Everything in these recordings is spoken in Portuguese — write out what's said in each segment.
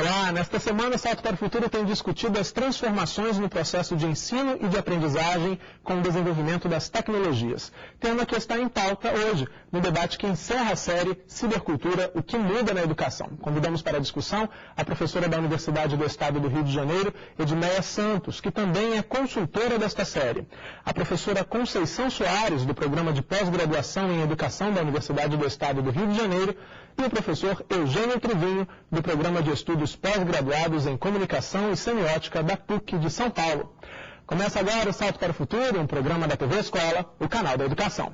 Olá, nesta semana o Salto para o Futuro tem discutido as transformações no processo de ensino e de aprendizagem com o desenvolvimento das tecnologias. Tema que está em pauta hoje, no debate que encerra a série Cibercultura, o que muda na educação. Convidamos para a discussão a professora da Universidade do Estado do Rio de Janeiro, Edmeia Santos, que também é consultora desta série. A professora Conceição Soares, do Programa de Pós-Graduação em Educação da Universidade do Estado do Rio de Janeiro, e o professor Eugênio Truvinho, do Programa de Estudos Pós-Graduados em Comunicação e Semiótica da PUC de São Paulo. Começa agora o Salto para o Futuro, um programa da TV Escola, o canal da educação.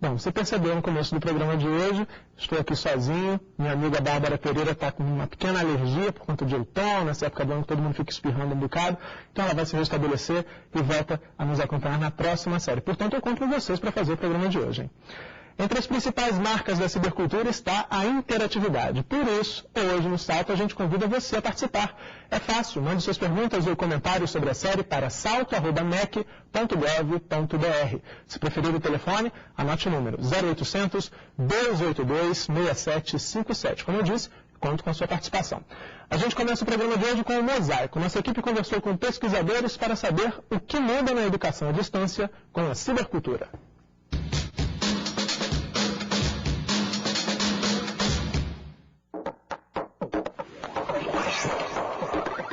Bom, você percebeu no começo do programa de hoje, estou aqui sozinho, minha amiga Bárbara Pereira está com uma pequena alergia por conta de outono, nessa época do ano todo mundo fica espirrando um bocado, então ela vai se restabelecer e volta a nos acompanhar na próxima série. Portanto, eu conto com vocês para fazer o programa de hoje, hein? Entre as principais marcas da cibercultura está a interatividade. Por isso, hoje no Salto a gente convida você a participar. É fácil, mande suas perguntas ou comentários sobre a série para salto@mec.gov.br. Se preferir o telefone, anote o número 0800 282 6757. Como eu disse, conto com a sua participação. A gente começa o programa de hoje com o Mosaico. Nossa equipe conversou com pesquisadores para saber o que muda na educação à distância com a cibercultura.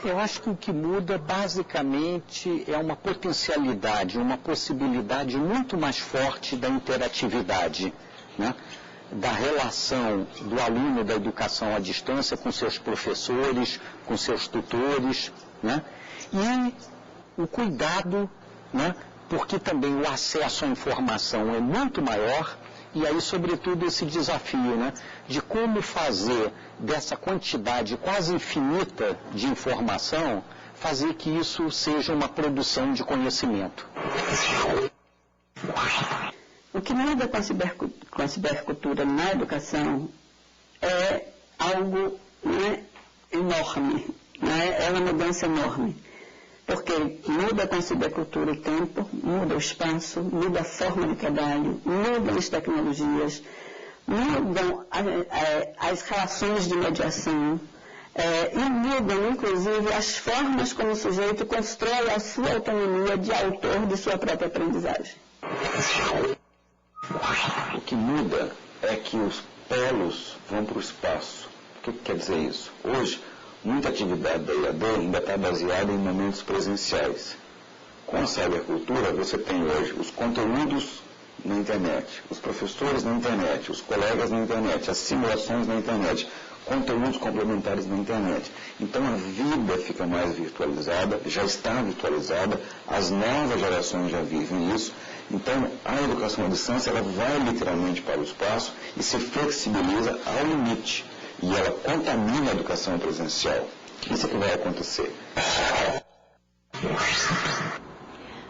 Eu acho que o que muda basicamente é uma potencialidade, uma possibilidade muito mais forte da interatividade, né? Da relação do aluno da educação à distância com seus professores, com seus tutores, né? E o cuidado, né? Porque também o acesso à informação é muito maior. E aí, sobretudo, esse desafio, né, de como fazer dessa quantidade quase infinita de informação, fazer que isso seja uma produção de conhecimento. O que muda com a cibercultura na educação é algo, né, enorme, né, é uma mudança enorme. Porque muda com a cibercultura o tempo, muda o espaço, muda a forma de trabalho, mudam as tecnologias, mudam as relações de mediação e mudam, inclusive, as formas como o sujeito constrói a sua autonomia de autor de sua própria aprendizagem. O que muda é que os polos vão para o espaço. O que quer dizer isso? Hoje, muita atividade da IAD ainda está baseada em momentos presenciais. Com a cibercultura, você tem hoje os conteúdos na internet, os professores na internet, os colegas na internet, as simulações na internet, conteúdos complementares na internet. Então a vida fica mais virtualizada, já está virtualizada, as novas gerações já vivem isso. Então a educação à distância ela vai literalmente para o espaço e se flexibiliza ao limite. E ela contamina a educação presencial. Isso é que vai acontecer.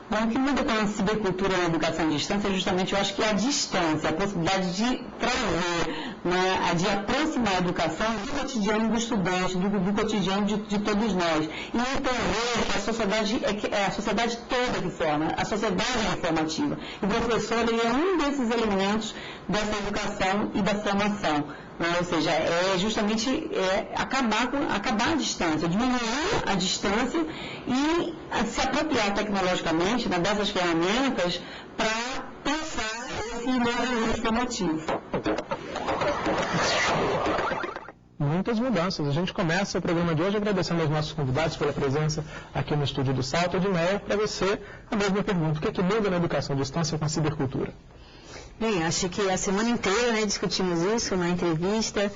Bom, o que muda com a cibercultura na educação à distância é justamente, eu acho que a distância, a possibilidade de trazer, né, de aproximar a educação do cotidiano do estudante, do cotidiano de todos nós. E entender que a sociedade é a sociedade toda que forma, a sociedade é informativa. E o professor ele é um desses elementos dessa educação e da formação. Ou seja, é justamente acabar a distância, diminuir a distância e se apropriar tecnologicamente, né, dessas ferramentas para pensar esse movimento formativo. Muitas mudanças. A gente começa o programa de hoje agradecendo aos nossos convidados pela presença aqui no estúdio do Salto. Edmeia, para você, a mesma pergunta. O que é que muda na educação à distância com a cibercultura? Bem, acho que a semana inteira, né, discutimos isso na entrevista,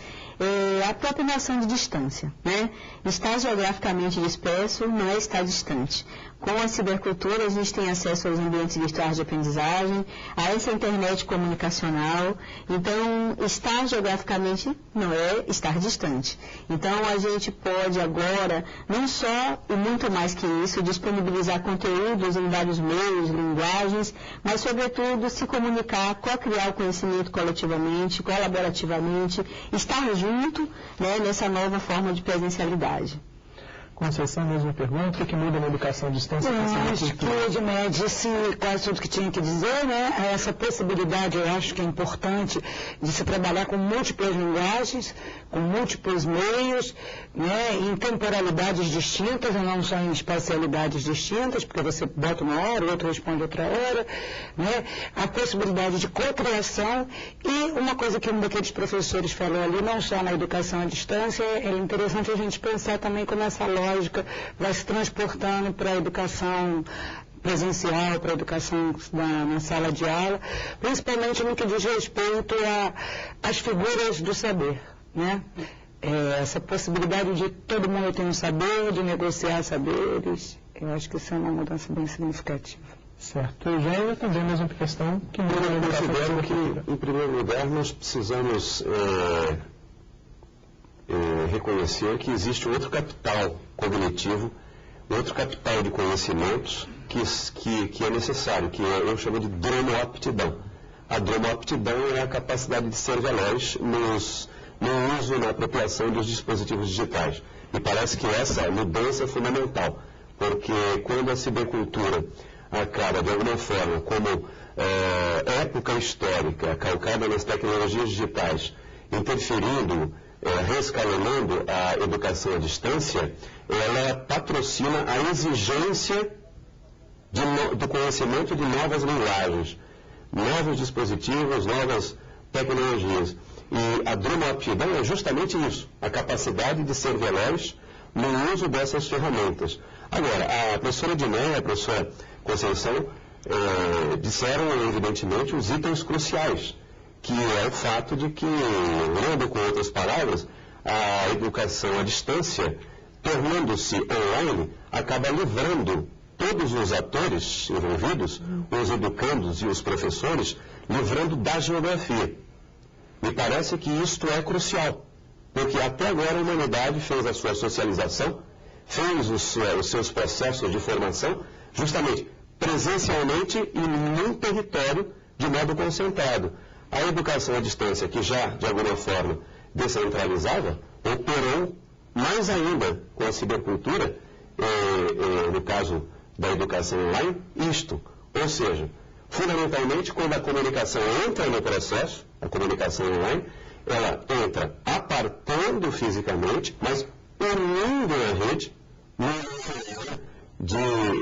a própria noção de distância, né? Estar geograficamente disperso não é estar distante. Com a cibercultura, a gente tem acesso aos ambientes virtuais de aprendizagem, a essa internet comunicacional. Então, estar geograficamente não é estar distante. Então, a gente pode agora, não só e muito mais que isso, disponibilizar conteúdos em vários meios, linguagens, mas, sobretudo, se comunicar com co-criar o conhecimento coletivamente, colaborativamente, estar junto, né, nessa nova forma de presencialidade. Conceição, mesma pergunta, o que muda na educação à distância? Eu acho que o Edmé disse quase tudo que tinha que dizer, né? Essa possibilidade, eu acho que é importante, de se trabalhar com múltiplas linguagens, com múltiplos meios, né? Em temporalidades distintas, e não só em espacialidades distintas, porque você bota uma hora, o outro responde outra hora, né? A possibilidade de cocriação e uma coisa que um daqueles professores falou ali, não só na educação à distância, é interessante a gente pensar também como essa lógica vai se transportando para a educação presencial, para a educação na sala de aula, principalmente no que diz respeito às figuras do saber, né? Essa possibilidade de todo mundo ter um saber, de negociar saberes, eu acho que isso é uma mudança bem significativa. Certo. Eugênio, também a mesma questão que muda na educação. Eu considero que, em primeiro lugar, nós precisamos reconhecer que existe outro capital cognitivo, outro capital de conhecimentos que é necessário, que eu chamo de dromoaptidão. A dromoaptidão é a capacidade de ser veloz no uso, na apropriação dos dispositivos digitais. E parece que essa mudança é fundamental, porque quando a cibercultura acaba, de alguma forma, como época histórica calcada nas tecnologias digitais, interferindo, reescalonando a educação à distância, ela patrocina a exigência do conhecimento de novas linguagens, novos dispositivos, novas tecnologias. E a dromoaptidão é justamente isso, a capacidade de ser veloz no uso dessas ferramentas. Agora, a professora Edmé e a professora Conceição disseram, evidentemente, os itens cruciais, que é o fato de que, lendo com outras palavras, a educação à distância, tornando-se online, acaba livrando todos os atores envolvidos, os educandos e os professores, livrando da geografia. Me parece que isto é crucial, porque até agora a humanidade fez a sua socialização, fez os seus processos de formação, justamente presencialmente e num território de modo concentrado. A educação à distância, que já, de alguma forma, descentralizava, operou mais ainda com a cibercultura, no caso da educação online, isto. Ou seja, fundamentalmente, quando a comunicação entra no processo, a comunicação online, ela entra apartando fisicamente, mas unindo a rede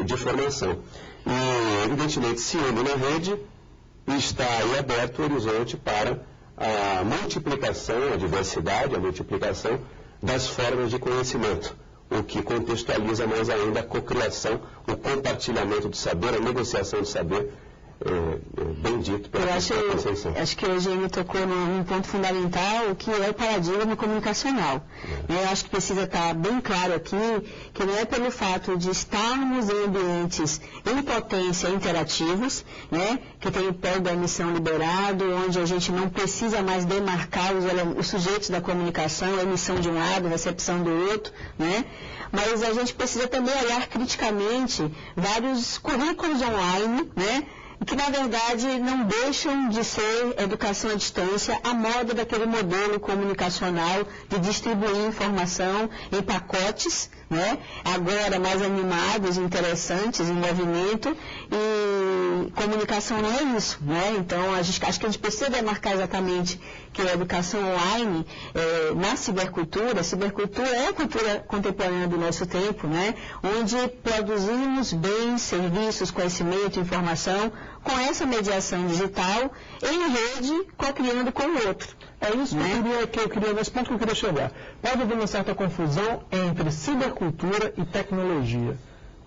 de formação. E, evidentemente, se une na rede, está aí aberto o horizonte para a multiplicação, a diversidade, a multiplicação das formas de conhecimento, o que contextualiza mais ainda a cocriação, o compartilhamento do saber, a negociação do saber, bem dito pela Conceição. Acho que o Eugênio tocou num ponto fundamental, que é o paradigma comunicacional. Eu acho que precisa estar bem claro aqui que não é pelo fato de estarmos em ambientes em potência interativos, né, que tem o pé da emissão liberado, onde a gente não precisa mais demarcar os sujeitos da comunicação, a emissão de um lado, a recepção do outro, né, mas a gente precisa também olhar criticamente vários currículos online, né, que na verdade não deixam de ser educação à distância à moda daquele modelo comunicacional de distribuir informação em pacotes, né? Agora mais animados, interessantes, em movimento, e comunicação não é isso, né? Então acho que a gente precisa demarcar exatamente que a educação online na cibercultura, a cibercultura é a cultura contemporânea do nosso tempo, né? Onde produzimos bens, serviços, conhecimento, informação com essa mediação digital em rede, co-criando com o outro. É isso, né? Nesse ponto que eu queria chegar. Pode haver uma certa confusão entre cibercultura e tecnologia.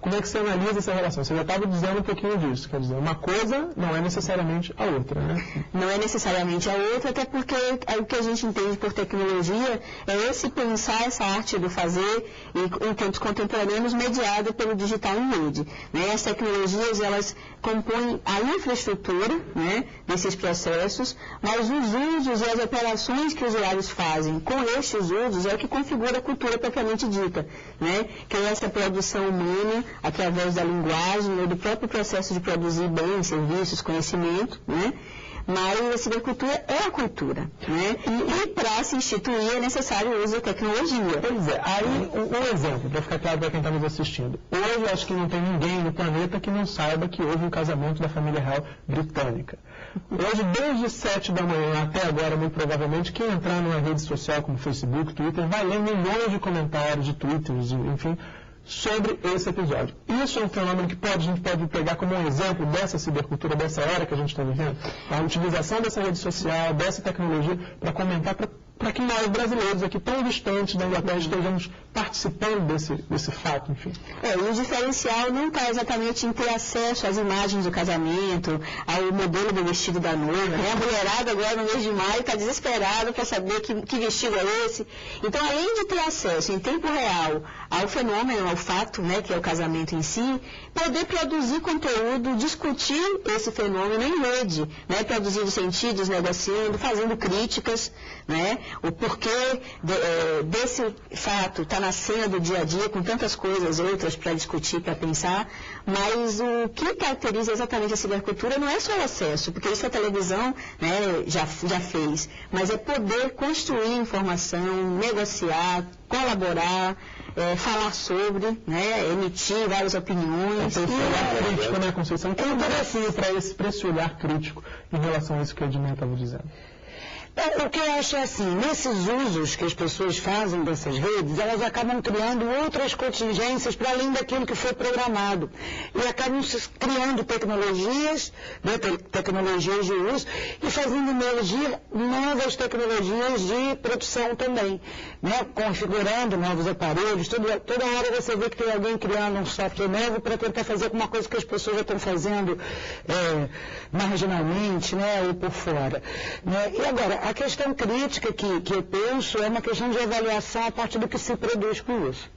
Como é que você analisa essa relação? Você já estava dizendo um pouquinho disso, quer dizer, uma coisa não é necessariamente a outra, né? Não é necessariamente a outra, até porque o que a gente entende por tecnologia é esse pensar essa arte do fazer em tempos contemporâneos mediada pelo digital em rede. Né? As tecnologias, elas compõem a infraestrutura, né, desses processos, mas os usos e as operações que os usuários fazem com estes usos é o que configura a cultura propriamente dita, né? Que é essa produção humana através da linguagem ou do próprio processo de produzir bens, serviços, conhecimento, né? mas a cibercultura é a cultura, né? E para se instituir é necessário o uso da tecnologia. Pois é, aí um exemplo, para ficar claro para quem está nos assistindo. Hoje eu acho que não tem ninguém no planeta que não saiba que houve um casamento da família real britânica. Hoje, desde 7 da manhã até agora, muito provavelmente, quem entrar numa rede social como Facebook, Twitter, vai ler milhões de comentários, de tweets, enfim, sobre esse episódio. Isso é um fenômeno que a gente pode pegar como um exemplo dessa cibercultura, dessa era que a gente está vivendo. A utilização dessa rede social, dessa tecnologia, para comentar para que nós, brasileiros aqui tão distantes da Inglaterra, estejamos participando desse fato, enfim. E o diferencial não está exatamente em ter acesso às imagens do casamento, ao modelo do vestido da noiva, né? A mulherada agora no mês de maio está desesperada para saber que vestido é esse. Então, além de ter acesso em tempo real ao fenômeno, ao fato, né, que é o casamento em si, poder produzir conteúdo, discutir esse fenômeno em rede, né? Produzindo sentidos, negociando, fazendo críticas, né? O porquê desse fato está na cena do dia a dia, com tantas coisas outras para discutir, para pensar, mas o que caracteriza exatamente a cibercultura não é só o acesso, porque isso a televisão, né, já fez, mas é poder construir informação, negociar, colaborar, falar sobre, né, emitir várias opiniões. Esse olhar crítico, né, Conceição? Que é um desafio para esse olhar crítico em relação a isso que a Edmé estava dizendo. O que eu acho é assim, nesses usos que as pessoas fazem dessas redes, elas acabam criando outras contingências para além daquilo que foi programado. E acabam criando tecnologias, né, tecnologias de uso, e fazendo emergir novas tecnologias de produção também, né, configurando novos aparelhos. Toda hora você vê que tem alguém criando um software novo para tentar fazer alguma coisa que as pessoas já estão fazendo marginalmente, né, ou por fora. Né? E agora, a questão crítica que eu penso é uma questão de avaliação a partir do que se produz com isso.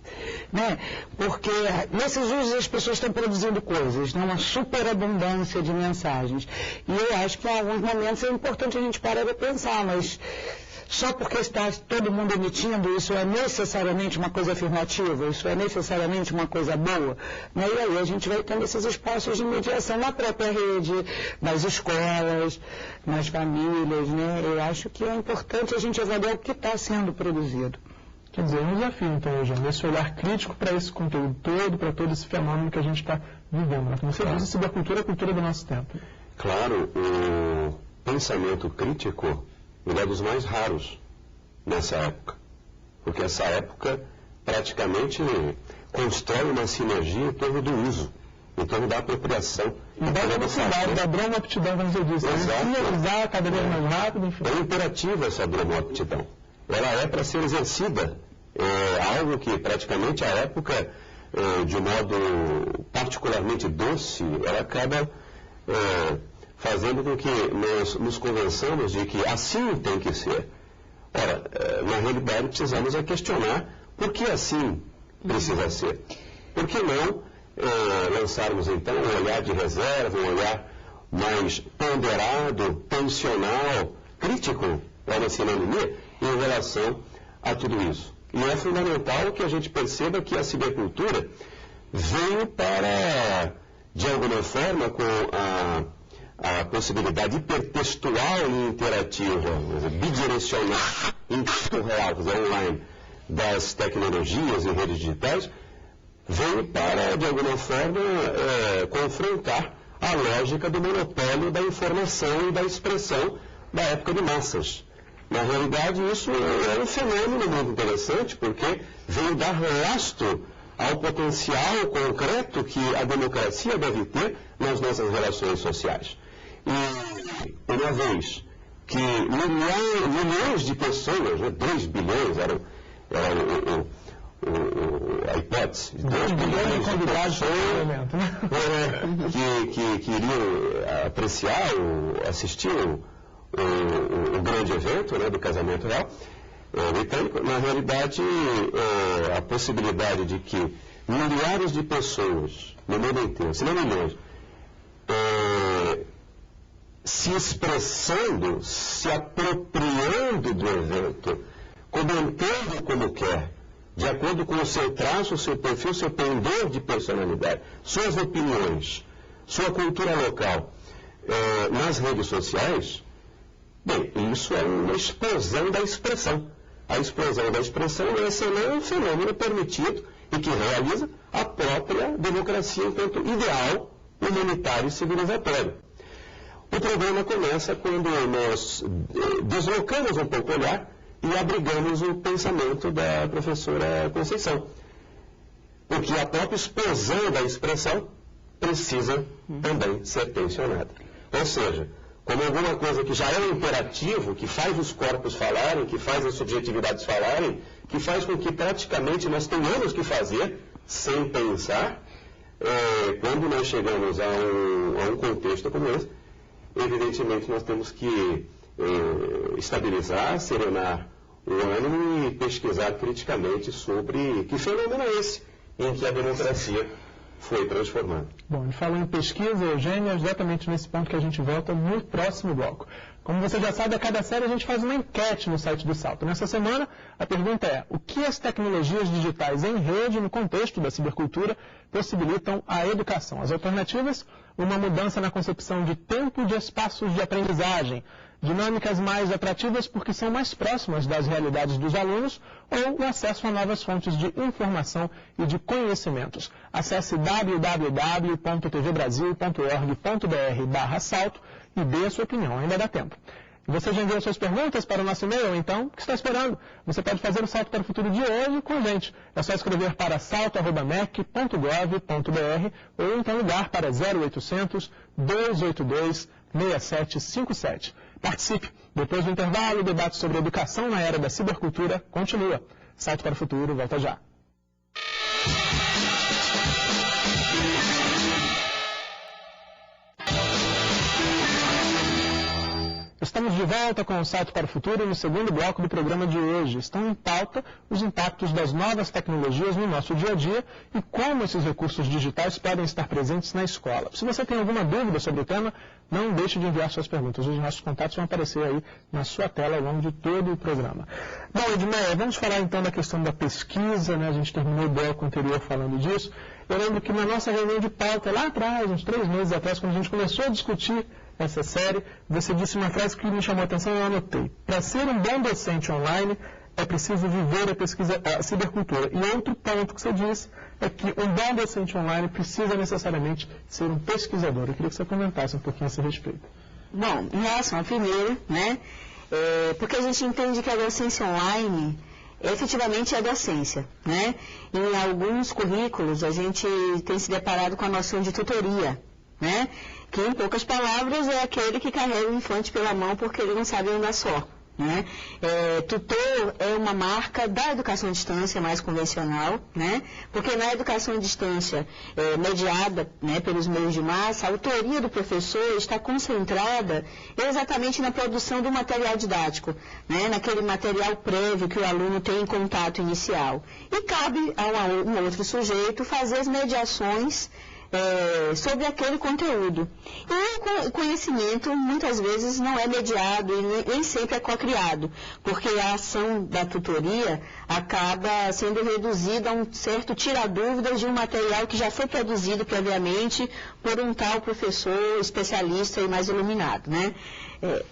Né? Porque nesses usos as pessoas estão produzindo coisas, né? Uma superabundância de mensagens. E eu acho que em alguns momentos é importante a gente parar de pensar, mas só porque está todo mundo emitindo, isso é necessariamente uma coisa afirmativa, isso é necessariamente uma coisa boa, né? E aí a gente vai tendo esses espaços de mediação na própria rede, nas escolas, nas famílias, né? Eu acho que é importante a gente avaliar o que está sendo produzido. Quer dizer, um desafio, então, Eugênio, esse olhar crítico para esse conteúdo todo, para todo esse fenômeno que a gente está vivendo. Né? Como você diz, a cibercultura é a cultura do nosso tempo. Claro, o pensamento crítico ele é dos mais raros nessa época, porque essa época praticamente constrói uma sinergia em torno do uso, em torno da apropriação. E da velocidade, da dromoaptidão, como você disse. Exato. Usar cada vez mais rápido, enfim. É imperativa essa dromoaptidão. Ela é para ser exercida. É algo que praticamente a época, de um modo particularmente doce, ela acaba fazendo com que nós nos convençamos de que assim tem que ser. Ora, na realidade precisamos questionar por que assim precisa ser. Por que não lançarmos então um olhar de reserva, um olhar mais ponderado, tensional, crítico, é uma sinônima, em relação a tudo isso. E é fundamental que a gente perceba que a cibercultura veio para, de alguma forma, com a possibilidade hipertextual e interativa, bidirecional, em tempo real, online, das tecnologias e redes digitais, veio para, de alguma forma, confrontar a lógica do monopólio da informação e da expressão da época de massas. Na realidade, isso é um fenômeno muito interessante, porque veio dar lastro ao potencial concreto que a democracia deve ter nas nossas relações sociais. E, uma vez que milhões de pessoas, 2 bilhões, era a hipótese, 2 bilhões de pessoas que iriam apreciar ou assistir o grande evento, né, do casamento real britânico, na realidade a possibilidade de que milhares de pessoas no mundo inteiro, se não milhões, se expressando, se apropriando do evento, comentando como quer, de acordo com o seu traço, o seu perfil, o seu pendor de personalidade, suas opiniões, sua cultura local, nas redes sociais, bem, isso é uma explosão da expressão. A explosão da expressão é um fenômeno permitido e que realiza a própria democracia enquanto ideal humanitário e civilizatório. O problema começa quando nós deslocamos um pouco o olhar e abrigamos o pensamento da professora Conceição. Porque a própria explosão da expressão precisa também ser tensionada. Ou seja, como alguma coisa que já é um imperativo, que faz os corpos falarem, que faz as subjetividades falarem, que faz com que praticamente nós tenhamos que fazer sem pensar, quando nós chegamos a um contexto como esse, evidentemente nós temos que estabilizar, serenar o ânimo e pesquisar criticamente sobre que fenômeno é esse em que a democracia foi transformada. Bom, ele falou em pesquisa, Eugênia, exatamente nesse ponto que a gente volta no próximo bloco. Como você já sabe, a cada série a gente faz uma enquete no site do Salto. Nessa semana, a pergunta é: o que as tecnologias digitais em rede, no contexto da cibercultura, possibilitam à educação? As alternativas: uma mudança na concepção de tempo e de espaços de aprendizagem, dinâmicas mais atrativas porque são mais próximas das realidades dos alunos, ou o acesso a novas fontes de informação e de conhecimentos. Acesse www.tvbrasil.org.br/salto e dê a sua opinião, ainda dá tempo. E você já enviou suas perguntas para o nosso e-mail, então, o que está esperando? Você pode fazer o Salto para o Futuro de hoje com a gente. É só escrever para salto@mec.gov.br ou então ligar para 0800 282 6757. Participe! Depois do intervalo, o debate sobre educação na era da cibercultura continua. Salto para o Futuro, volta já. Estamos de volta com o Salto para o Futuro no segundo bloco do programa de hoje. Estão em pauta os impactos das novas tecnologias no nosso dia a dia e como esses recursos digitais podem estar presentes na escola. Se você tem alguma dúvida sobre o tema, não deixe de enviar suas perguntas. Os nossos contatos vão aparecer aí na sua tela ao longo de todo o programa. Bom, Edmeia, vamos falar então da questão da pesquisa, né? A gente terminou o bloco anterior falando disso. Eu lembro que na nossa reunião de pauta, lá atrás, uns 3 meses atrás, quando a gente começou a discutir essa série, você disse uma frase que me chamou a atenção e eu anotei. Para ser um bom docente online, é preciso viver a cibercultura. E outro ponto que você disse é que um bom docente online precisa necessariamente ser um pesquisador. Eu queria que você comentasse um pouquinho a esse respeito. Bom, em relação ao primeiro, né, porque a gente entende que a docência online efetivamente é docência, né? Em alguns currículos a gente tem se deparado com a noção de tutoria, né? Que em poucas palavras é aquele que carrega o infante pela mão porque ele não sabe andar só, né? Tutor é uma marca da educação à distância mais convencional, né? Porque na educação à distância mediada, né, pelos meios de massa, a autoria do professor está concentrada exatamente na produção do material didático, né? Naquele material prévio que o aluno tem em contato inicial. E cabe a um outro sujeito fazer as mediações sobre aquele conteúdo. E o conhecimento muitas vezes não é mediado e nem sempre é co-criado, porque a ação da tutoria acaba sendo reduzida a um certo tira-dúvidas de um material que já foi produzido previamente por um tal professor especialista e mais iluminado, né?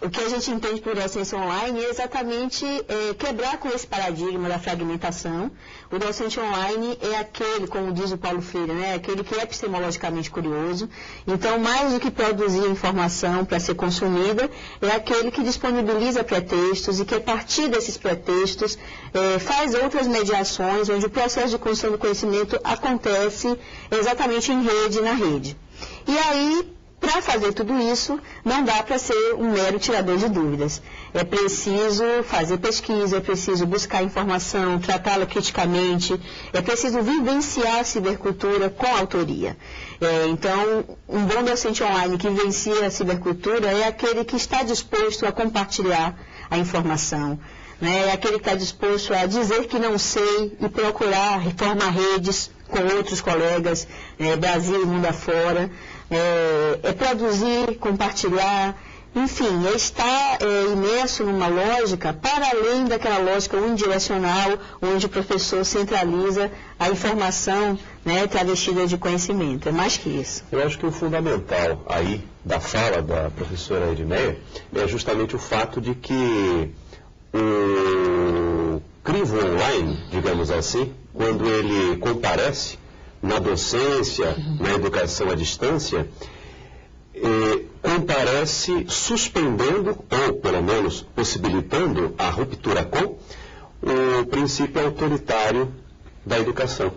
O que a gente entende por docência online é exatamente quebrar com esse paradigma da fragmentação. O docente online é aquele, como diz o Paulo Freire, né, aquele que é epistemologicamente curioso. Então, mais do que produzir informação para ser consumida, é aquele que disponibiliza pretextos e que, a partir desses pretextos, faz outras mediações, onde o processo de construção do conhecimento acontece exatamente em rede, na rede. E aí, para fazer tudo isso, não dá para ser um mero tirador de dúvidas. É preciso fazer pesquisa, é preciso buscar informação, tratá-la criticamente, é preciso vivenciar a cibercultura com autoria. Então, um bom docente online que vivencia a cibercultura é aquele que está disposto a compartilhar a informação, né? É aquele que está disposto a dizer que não sei e procurar formar redes com outros colegas, Brasil e mundo afora. É produzir, compartilhar enfim, está imerso numa lógica para além daquela lógica unidirecional, onde o professor centraliza a informação, né, travestida de conhecimento. É mais que isso. Eu acho que o fundamental aí da fala da professora Edmeia é justamente o fato de que o crivo online, digamos assim, quando ele comparece na docência, na educação à distância, comparece suspendendo, ou pelo menos possibilitando a ruptura com o princípio autoritário da educação.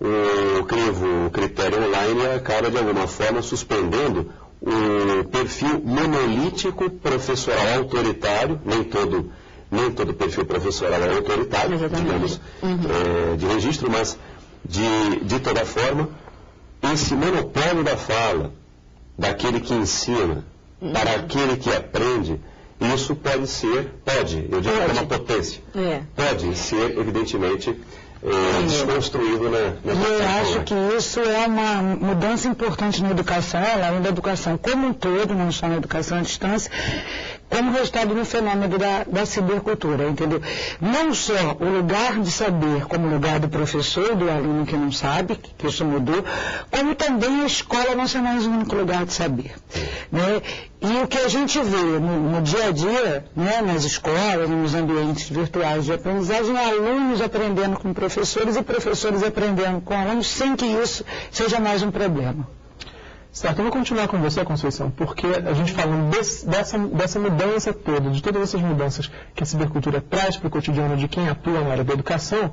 O critério online acaba de alguma forma suspendendo o perfil monolítico professoral autoritário, nem todo perfil professoral é autoritário, digamos, de registro, mas de toda forma, esse monopólio da fala, daquele que ensina, para aquele que aprende, isso eu digo que é uma potência, pode ser, evidentemente, desconstruído na eu acho que isso é uma mudança importante na educação, além da educação como um todo, não só na educação à distância, como resultado do fenômeno da cibercultura, entendeu? Não só o lugar de saber como lugar do professor, do aluno que não sabe, que isso mudou, como também a escola não ser mais o único lugar de saber, né? E o que a gente vê no dia a dia, né, nas escolas, nos ambientes virtuais de aprendizagem, alunos aprendendo com professores e professores aprendendo com alunos, sem que isso seja mais um problema. Certo, eu vou continuar com você, Conceição, porque a gente falando dessa mudança toda, de todas essas mudanças que a cibercultura traz para o cotidiano de quem atua na área da educação,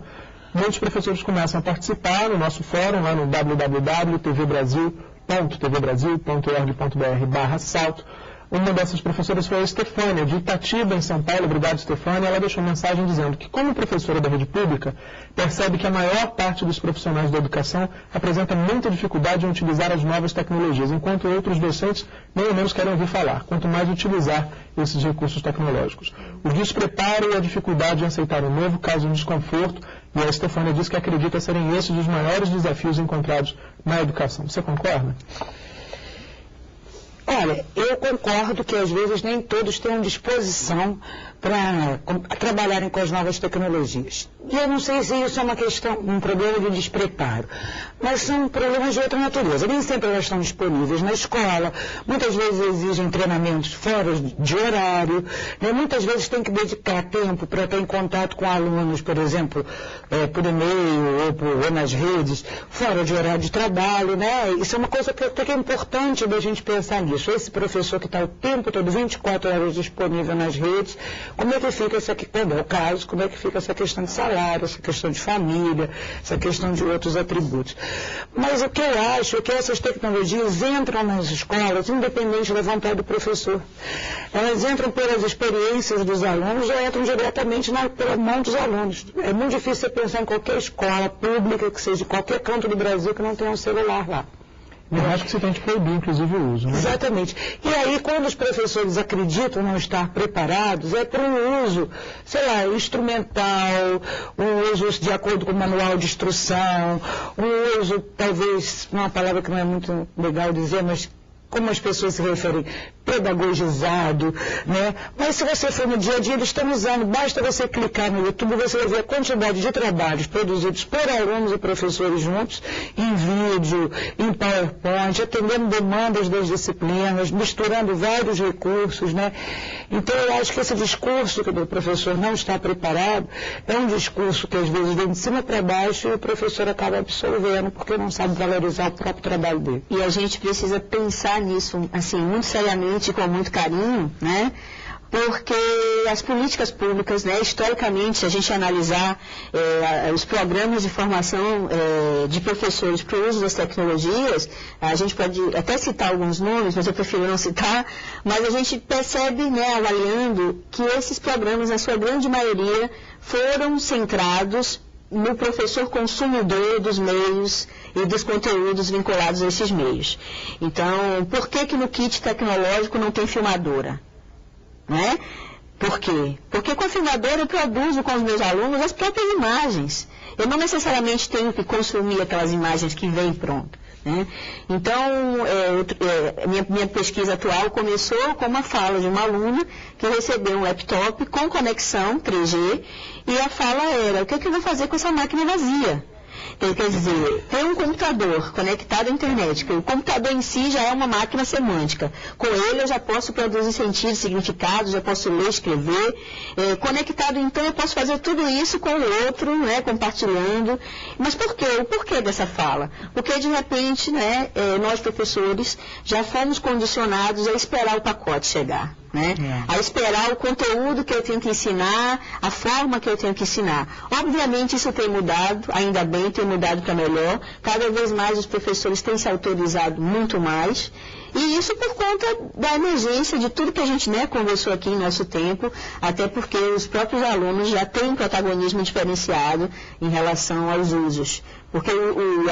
muitos professores começam a participar no nosso fórum, lá no www.tvbrasil.org.br/salto. Uma dessas professoras foi a Estefânia, de Itatiba, em São Paulo. Obrigado, Estefânia. Ela deixou uma mensagem dizendo que, como professora da rede pública, percebe que a maior parte dos profissionais da educação apresenta muita dificuldade em utilizar as novas tecnologias, enquanto outros docentes nem ao menos querem ouvir falar, quanto mais utilizar esses recursos tecnológicos. O despreparo e a dificuldade em aceitar o novo causam desconforto, e a Estefânia diz que acredita serem esses os maiores desafios encontrados na educação. Você concorda? Olha, eu concordo que às vezes nem todos têm disposição para trabalharem com as novas tecnologias. E eu não sei se isso é um problema de despreparo, mas são problemas de outra natureza. Nem sempre elas estão disponíveis na escola, muitas vezes exigem treinamentos fora de horário, né? Muitas vezes tem que dedicar tempo para estar em contato com alunos, por exemplo, por e-mail ou nas redes, fora de horário de trabalho, né? Isso é uma coisa que é importante da gente pensar nisso. Esse professor que está o tempo todo, 24 horas disponível nas redes, como é que fica quando é o caso, como é que fica essa questão de salário, essa questão de família, essa questão de outros atributos. Mas o que eu acho é que essas tecnologias entram nas escolas, independente da vontade do professor. Elas entram pelas experiências dos alunos ou entram diretamente pela mão dos alunos. É muito difícil você pensar em qualquer escola pública, que seja de qualquer canto do Brasil, que não tenha um celular lá. Eu acho que você tem que proibir, inclusive, o uso, né? Exatamente. E aí, quando os professores acreditam não estar preparados, é para um uso, sei lá, instrumental, um uso de acordo com o manual de instrução, um uso, talvez, uma palavra que não é muito legal dizer, mas como as pessoas se referem, pedagogizado, né? Mas se você for no dia a dia, eles estão usando, basta você clicar no YouTube, você vai ver a quantidade de trabalhos produzidos por alunos e professores juntos, em vídeo, em PowerPoint, atendendo demandas das disciplinas, misturando vários recursos, né? Então eu acho que esse discurso que o professor não está preparado é um discurso que às vezes vem de cima para baixo e o professor acaba absorvendo porque não sabe valorizar o próprio trabalho dele. E a gente precisa pensar nisso, assim, muito seriamente, com muito carinho, né? Porque as políticas públicas, né, historicamente, se a gente analisar os programas de formação de professores para o uso das tecnologias, a gente pode até citar alguns nomes, mas eu prefiro não citar, mas a gente percebe, né, avaliando, que esses programas, na sua grande maioria, foram centrados no professor consumidor dos meios e dos conteúdos vinculados a esses meios. Então, por que no kit tecnológico não tem filmadora? Né? Por quê? Porque com a filmadora eu produzo com os meus alunos as próprias imagens. Eu não necessariamente tenho que consumir aquelas imagens que vêm pronto. né? Então, minha pesquisa atual começou com uma fala de uma aluna que recebeu um laptop com conexão 3G e a fala era: o que eu vou fazer com essa máquina vazia? Quer dizer, ter um computador conectado à internet, que o computador em si já é uma máquina semântica. Com ele eu já posso produzir sentidos, significados, já posso ler, escrever. Conectado, então, eu posso fazer tudo isso com o outro, né, compartilhando. Mas por quê? O porquê dessa fala? Porque, de repente, né, nós professores já fomos condicionados a esperar o pacote chegar. Né? A esperar o conteúdo que eu tenho que ensinar, a forma que eu tenho que ensinar. Obviamente isso tem mudado, ainda bem, tem mudado para melhor. Cada vez mais os professores têm se autorizado muito mais. E isso por conta da emergência de tudo que a gente, né, conversou aqui em nosso tempo, até porque os próprios alunos já têm um protagonismo diferenciado em relação aos usos. Porque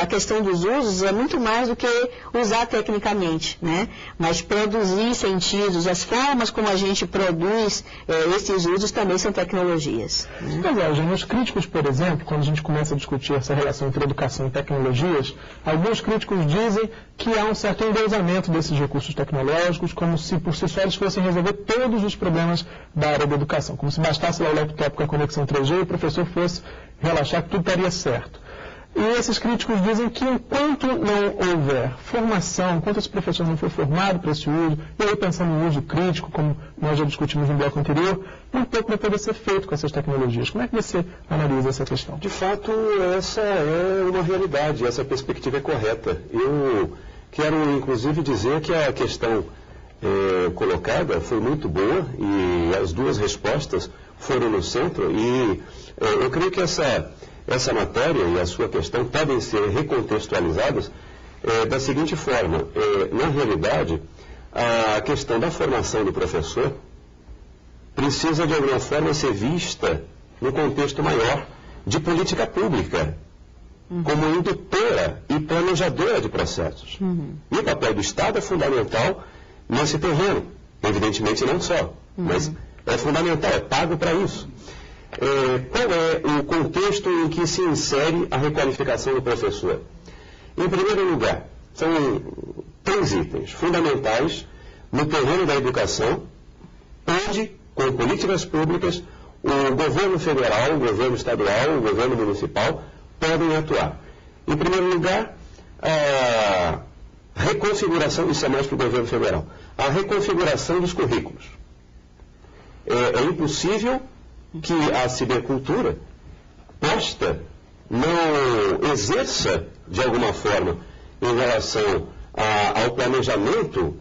a questão dos usos é muito mais do que usar tecnicamente, né? Mas produzir sentidos, as formas como a gente produz esses usos também são tecnologias. Né? Pois é, Eugênia, os críticos, por exemplo, quando a gente começa a discutir essa relação entre educação e tecnologias, alguns críticos dizem que há um certo endeusamento desses recursos tecnológicos, como se por si só eles fossem resolver todos os problemas da área da educação, como se bastasse lá o laptop com a conexão 3G e o professor fosse relaxar que tudo estaria certo. E esses críticos dizem que enquanto não houver formação, enquanto esse professor não for formado para esse uso, e aí pensando no uso crítico, como nós já discutimos no bloco anterior, um pouco vai poder ser feito com essas tecnologias. Como é que você analisa essa questão? De fato, essa é uma realidade, essa perspectiva é correta. Eu quero, inclusive, dizer que a questão colocada foi muito boa e as duas respostas foram no centro e eu creio que essa matéria e a sua questão podem ser recontextualizadas da seguinte forma. Na realidade, a questão da formação do professor precisa, de alguma forma, ser vista no contexto maior de política pública, como indutora e planejadora de processos. E o papel do Estado é fundamental nesse terreno. Evidentemente, não só, mas é fundamental, é pago para isso. Qual é o contexto em que se insere a requalificação do professor? Em primeiro lugar, são 3 itens fundamentais no terreno da educação, onde, com políticas públicas, o governo federal, o governo estadual, o governo municipal podem atuar. Em primeiro lugar, a reconfiguração, isso é mais para o governo federal, a reconfiguração dos currículos. É impossível que a cibercultura posta não exerça, de alguma forma, em relação ao planejamento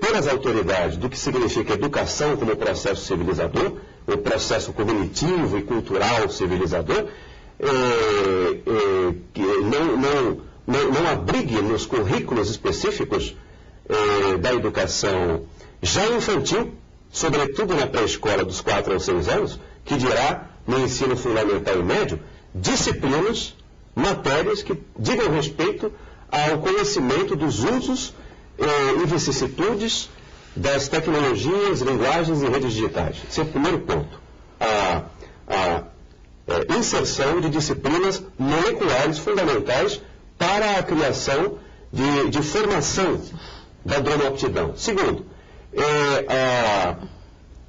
pelas autoridades do que significa educação como processo civilizador, o processo cognitivo e cultural civilizador, que não abrigue nos currículos específicos da educação já infantil, sobretudo na pré-escola dos 4 aos 6 anos, que dirá no ensino fundamental e médio, disciplinas, matérias que digam respeito ao conhecimento dos usos e vicissitudes das tecnologias, linguagens e redes digitais. Esse é o primeiro ponto. A inserção de disciplinas moleculares fundamentais para a criação de formação da dromoaptidão. Segundo,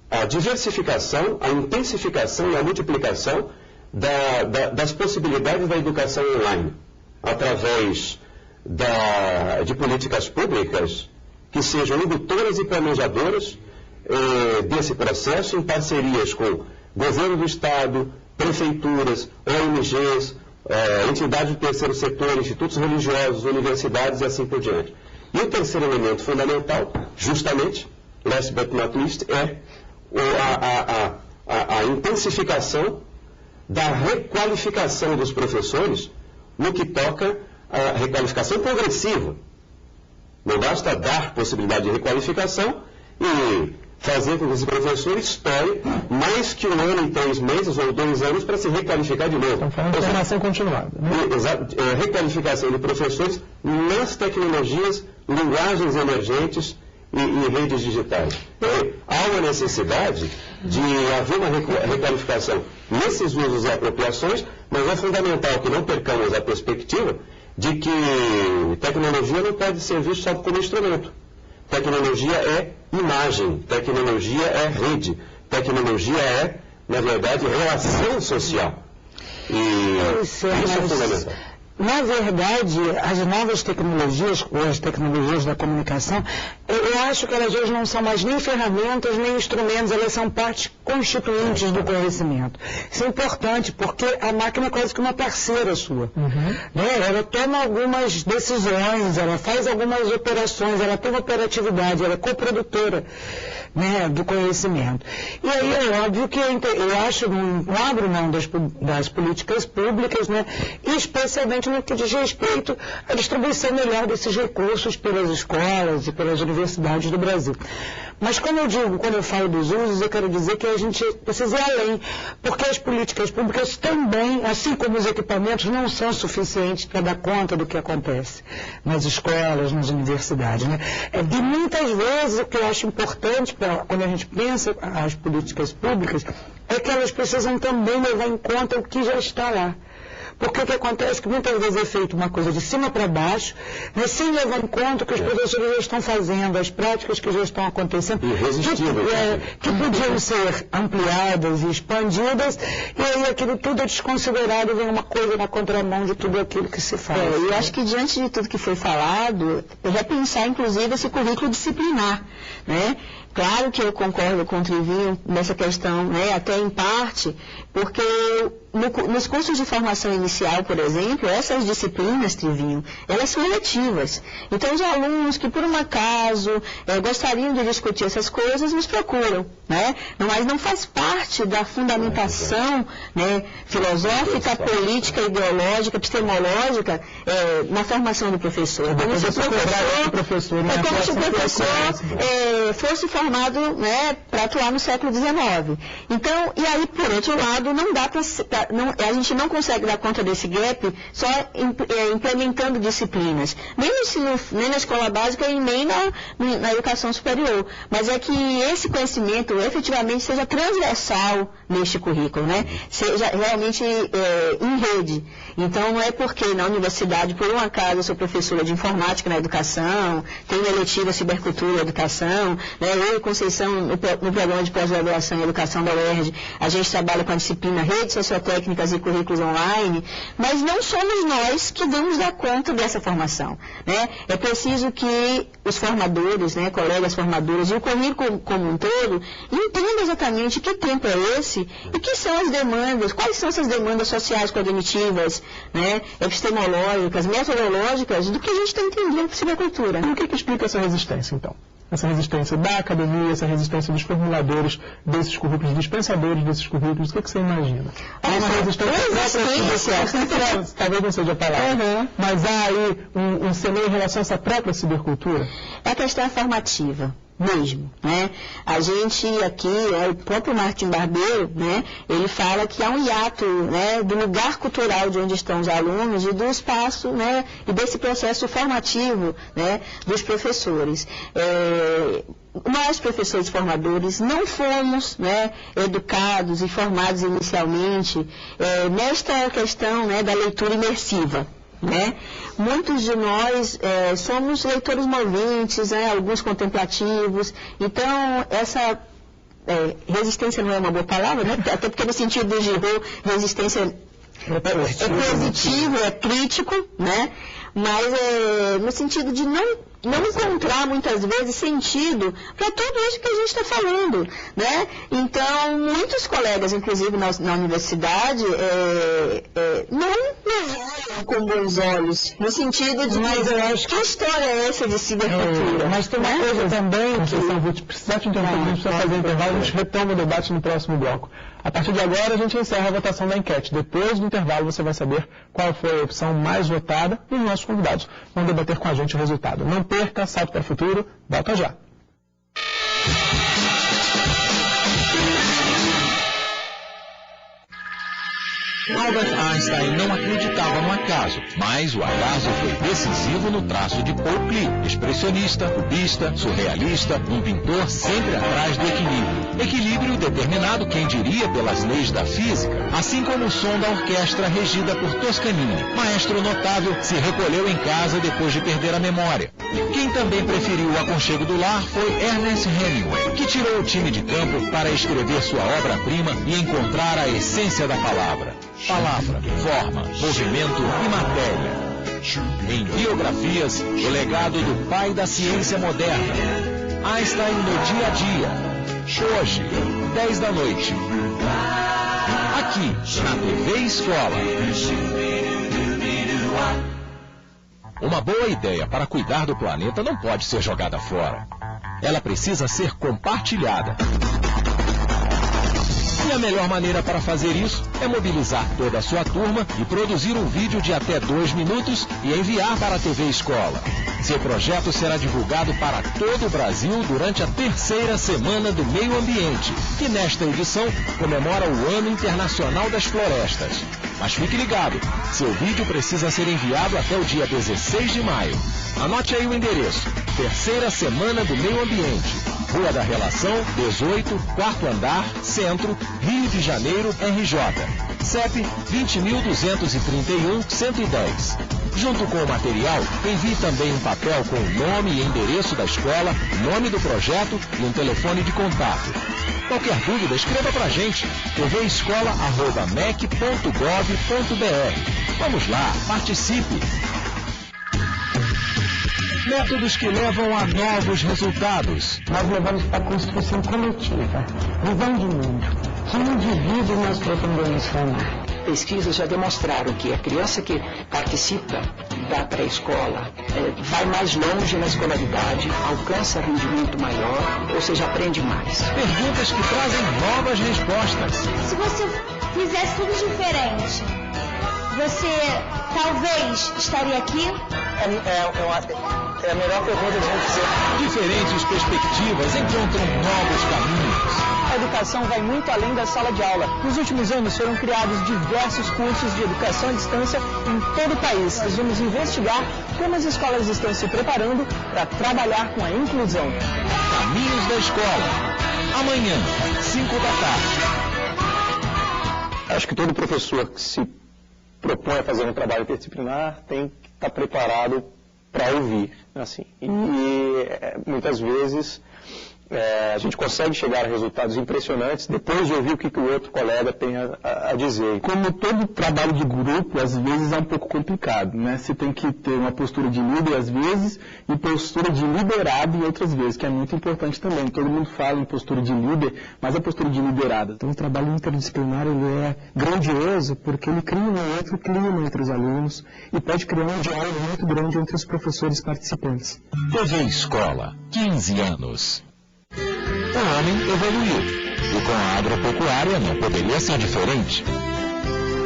a diversificação, a intensificação e a multiplicação das possibilidades da educação online, através de políticas públicas que sejam indutoras e planejadoras desse processo, em parcerias com governo do Estado, prefeituras, ONGs, entidades do terceiro setor, institutos religiosos, universidades e assim por diante. E o terceiro elemento fundamental, justamente, last but not least, é a intensificação da requalificação dos professores no que toca à requalificação progressiva. Não basta dar possibilidade de requalificação e fazer com que esse professor espere mais que 1 ano e 3 meses ou 2 anos para se requalificar de novo. Estamos falando de formação continuada. Né? Requalificação de professores nas tecnologias, linguagens emergentes e redes digitais. Há uma necessidade de haver uma requalificação nesses usos e apropriações, mas é fundamental que não percamos a perspectiva de que tecnologia não pode ser vista só como instrumento. Tecnologia é imagem, tecnologia é rede, tecnologia é, na verdade, relação social. E isso é fundamental. Na verdade, as novas tecnologias, ou as tecnologias da comunicação, eu acho que elas hoje não são mais nem ferramentas, nem instrumentos, elas são partes constituintes do conhecimento. Isso é importante, porque a máquina é quase que uma parceira sua. Né? Ela toma algumas decisões, ela faz algumas operações, ela tem operatividade, ela é coprodutora, né, do conhecimento. E aí é óbvio que eu acho, não abro mão das políticas públicas, né, especialmente no que diz respeito à distribuição melhor desses recursos pelas escolas e pelas universidades do Brasil. Mas quando eu falo dos usos, eu quero dizer que a gente precisa ir além, porque as políticas públicas também, assim como os equipamentos, não são suficientes para dar conta do que acontece nas escolas, nas universidades, né? E muitas vezes o que eu acho importante quando a gente pensa as políticas públicas é que elas precisam também levar em conta o que já está lá. Porque o que acontece é que muitas vezes é feito uma coisa de cima para baixo, mas sem levar em conta o que os professores já estão fazendo, as práticas que já estão acontecendo, que podiam ser ampliadas e expandidas, e aí aquilo tudo é desconsiderado e vem uma coisa na contramão de tudo aquilo que se faz. Eu acho que diante de tudo que foi falado, repensar inclusive esse currículo disciplinar, né? Claro que eu concordo com o Trivinho nessa questão, né, até em parte, porque nos cursos de formação inicial, por exemplo, essas disciplinas, Trivinho, elas são eletivas. Então, os alunos que, por um acaso, gostariam de discutir essas coisas, nos procuram, né? Mas não faz parte da fundamentação, né, filosófica, política, ideológica, epistemológica, na formação do professor. Como se o professor fosse formado, né, para atuar no século XIX. Então, e aí, por outro lado, não dá para... a gente não consegue dar conta desse gap só implementando disciplinas, nem na escola básica e nem na educação superior, mas é que esse conhecimento efetivamente seja transversal neste currículo, né? Seja realmente em rede. Então não é porque na universidade, por um acaso, eu sou professora de informática na educação, tenho eletiva cibercultura e educação, né? Eu e Conceição, no programa de pós-graduação em educação da UERJ, a gente trabalha com a disciplina redes sociotécnicas e currículos online, mas não somos nós que vamos dar conta dessa formação, né? É preciso que os formadores, né, colegas formadores e o currículo como um todo entendam exatamente que tempo é esse e que são as demandas, quais são essas demandas sociais, cognitivas, né, epistemológicas, metodológicas do que a gente está entendendo por cibercultura. E o que explica essa resistência, então? Essa resistência da academia, essa resistência dos formuladores desses currículos, dos pensadores desses currículos, o que você imagina? Há uma resistência, talvez não seja a palavra, mas há aí um cenário em relação a essa própria cibercultura? É a questão afirmativa mesmo, né? A gente aqui, o próprio Martim Barbeiro, né, ele fala que há um hiato, né, do lugar cultural de onde estão os alunos e do espaço, né, e desse processo formativo, né, dos professores. Nós, professores formadores, não fomos, né, educados e formados inicialmente nesta questão, né, da leitura imersiva. Né? Muitos de nós somos leitores moventes, né? Alguns contemplativos, então essa resistência não é uma boa palavra, né? Até porque no sentido do Giraud, resistência é positivo, é crítico, né? Mas no sentido de não encontrar muitas vezes sentido para tudo isso que a gente está falando, né? Então, muitos colegas, inclusive na universidade, não olham com bons olhos, no sentido de que história é essa de cibercultura? Mas tem uma coisa também vou precisar te interromper, a gente precisa fazer intervalo, a gente retoma o debate no próximo bloco. A partir de agora, a gente encerra a votação da enquete. Depois do intervalo, você vai saber qual foi a opção mais votada e os nossos convidados vão debater com a gente o resultado. Não perca, Salto para o Futuro, volta já. Albert Einstein não acreditava no acaso, mas o acaso foi decisivo no traço de Paul Klee, expressionista, cubista, surrealista, um pintor sempre atrás do equilíbrio. Equilíbrio determinado, quem diria, pelas leis da física, assim como o som da orquestra regida por Toscanini. Maestro notável, se recolheu em casa depois de perder a memória. Quem também preferiu o aconchego do lar foi Ernest Hemingway, que tirou o time de campo para escrever sua obra-prima e encontrar a essência da palavra. Palavra, forma, movimento e matéria. Em Biografias, o legado do pai da ciência moderna. Einstein no dia a dia. Hoje, 10 da noite. Aqui, na TV Escola. Uma boa ideia para cuidar do planeta não pode ser jogada fora. Ela precisa ser compartilhada. E a melhor maneira para fazer isso é mobilizar toda a sua turma e produzir um vídeo de até 2 minutos e enviar para a TV Escola. Seu projeto será divulgado para todo o Brasil durante a 3ª Semana do Meio Ambiente, que nesta edição comemora o Ano Internacional das Florestas. Mas fique ligado, seu vídeo precisa ser enviado até o dia 16 de maio. Anote aí o endereço: 3ª Semana do Meio Ambiente, Rua da Relação, 18, 4º andar, Centro, Rio de Janeiro, RJ. CEP 20.231.110. Junto com o material, envie também um papel com o nome e endereço da escola, nome do projeto e um telefone de contato. Qualquer dúvida, escreva pra gente, tvescola@mec.gov.br. Vamos lá, participe! Métodos que levam a novos resultados. Nós levamos para a construção coletiva, visão de mundo. Que indivíduo nós pretendemos formar? Pesquisas já demonstraram que a criança que participa da pré-escola vai mais longe na escolaridade, alcança rendimento maior, ou seja, aprende mais. Perguntas que trazem novas respostas. Se você fizesse tudo diferente, você talvez estaria aqui? É a melhor pergunta de gente dizer. Diferentes perspectivas encontram novos caminhos. A educação vai muito além da sala de aula. Nos últimos anos foram criados diversos cursos de educação à distância em todo o país. Nós vamos investigar como as escolas estão se preparando para trabalhar com a inclusão. Caminhos da Escola. Amanhã, 5 da tarde. Acho que todo professor que se propõe a fazer um trabalho interdisciplinar tem que estar preparado para ouvir, assim. E muitas vezes a gente consegue chegar a resultados impressionantes depois de ouvir o que o outro colega tem a dizer. Como todo trabalho de grupo, às vezes é um pouco complicado, né? Você tem que ter uma postura de líder às vezes e postura de liderado em outras vezes, que é muito importante também. Todo mundo fala em postura de líder, mas a postura de liderado. Então o trabalho interdisciplinar ele é grandioso porque ele cria um outro clima entre os alunos e pode criar um diálogo muito grande entre os professores participantes. TV Escola, 15 anos. O homem evoluiu, e com a agropecuária não poderia ser diferente.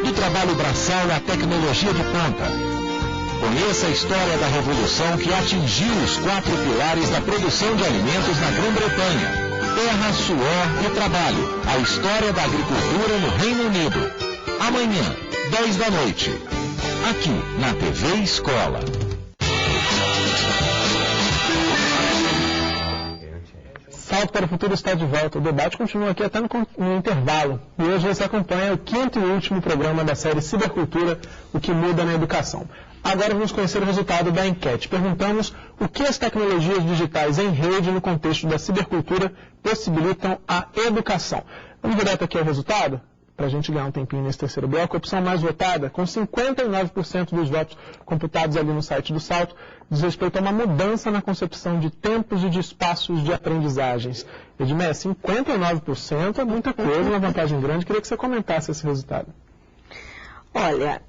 Do trabalho braçal à tecnologia de ponta. Conheça a história da revolução que atingiu os 4 pilares da produção de alimentos na Grã-Bretanha. Terra, suor e trabalho. A história da agricultura no Reino Unido. Amanhã, 10 da noite. Aqui, na TV Escola. Salto para o Futuro está de volta. O debate continua aqui até no intervalo. E hoje você acompanha o 5º e último programa da série Cibercultura, o que muda na educação. Agora vamos conhecer o resultado da enquete. Perguntamos o que as tecnologias digitais em rede no contexto da cibercultura possibilitam à educação. Vamos direto aqui ao resultado? Para a gente ganhar um tempinho nesse terceiro bloco, a opção mais votada, com 59% dos votos computados ali no site do Salto, diz respeito a uma mudança na concepção de tempos e de espaços de aprendizagens. Edmé, 59% é muita coisa, uma vantagem grande. Queria que você comentasse esse resultado. Olha,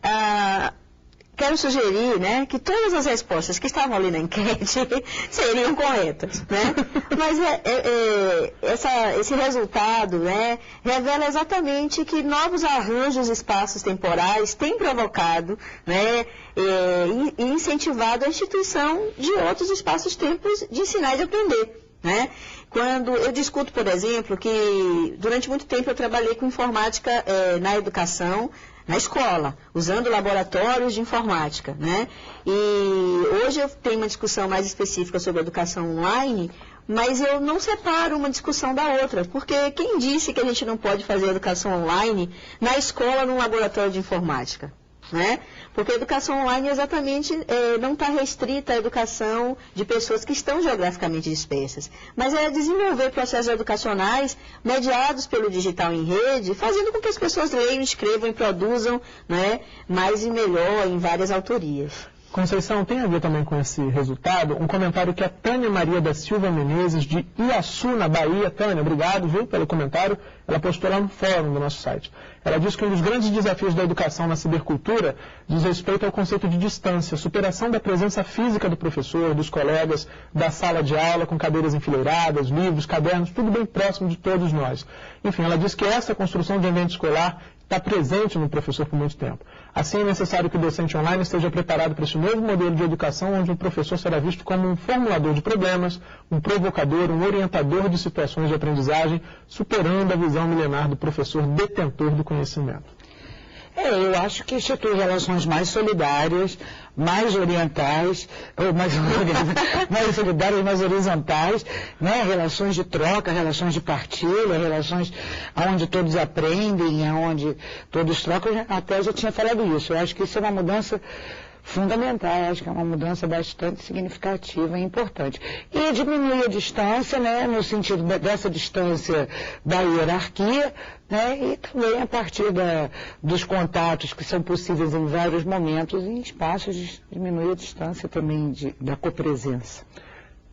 quero sugerir, né, que todas as respostas que estavam ali na enquete seriam corretas, né? Mas esse resultado, né, revela exatamente que novos arranjos espaços temporais têm provocado, né, e incentivado a instituição de outros espaços-tempos de ensinar e de aprender. Né? Quando eu discuto, por exemplo, que durante muito tempo eu trabalhei com informática na educação, na escola, usando laboratórios de informática, né? E hoje eu tenho uma discussão mais específica sobre educação online, mas eu não separo uma discussão da outra, porque quem disse que a gente não pode fazer educação online na escola, num laboratório de informática? Né? Porque a educação online exatamente não está restrita à educação de pessoas que estão geograficamente dispersas, mas é desenvolver processos educacionais mediados pelo digital em rede, fazendo com que as pessoas leiam, escrevam e produzam, né, mais e melhor em várias autorias. Conceição, tem a ver também com esse resultado um comentário que a Tânia Maria da Silva Menezes, de Iaçu, na Bahia. Tânia, obrigado, viu, pelo comentário. Ela postou lá no fórum do nosso site. Ela diz que um dos grandes desafios da educação na cibercultura diz respeito ao conceito de distância, superação da presença física do professor, dos colegas, da sala de aula com cadeiras enfileiradas, livros, cadernos, tudo bem próximo de todos nós. Enfim, ela diz que essa construção de ambiente escolar está presente no professor por muito tempo. Assim, é necessário que o docente online esteja preparado para este novo modelo de educação, onde o professor será visto como um formulador de problemas, um provocador, um orientador de situações de aprendizagem, superando a visão milenar do professor detentor do conhecimento. Eu acho que institui relações mais solidárias, mais orientais, ou mais solidárias, mais horizontais, né? Relações de troca, relações de partilha, relações onde todos aprendem, onde todos trocam. Até já tinha falado isso. Eu acho que isso é uma mudança fundamental, acho que é uma mudança bastante significativa e importante. E diminuir a distância, né, no sentido dessa distância da hierarquia, né, e também a partir dos contatos que são possíveis em vários momentos, em espaços, diminuir a distância também da copresença.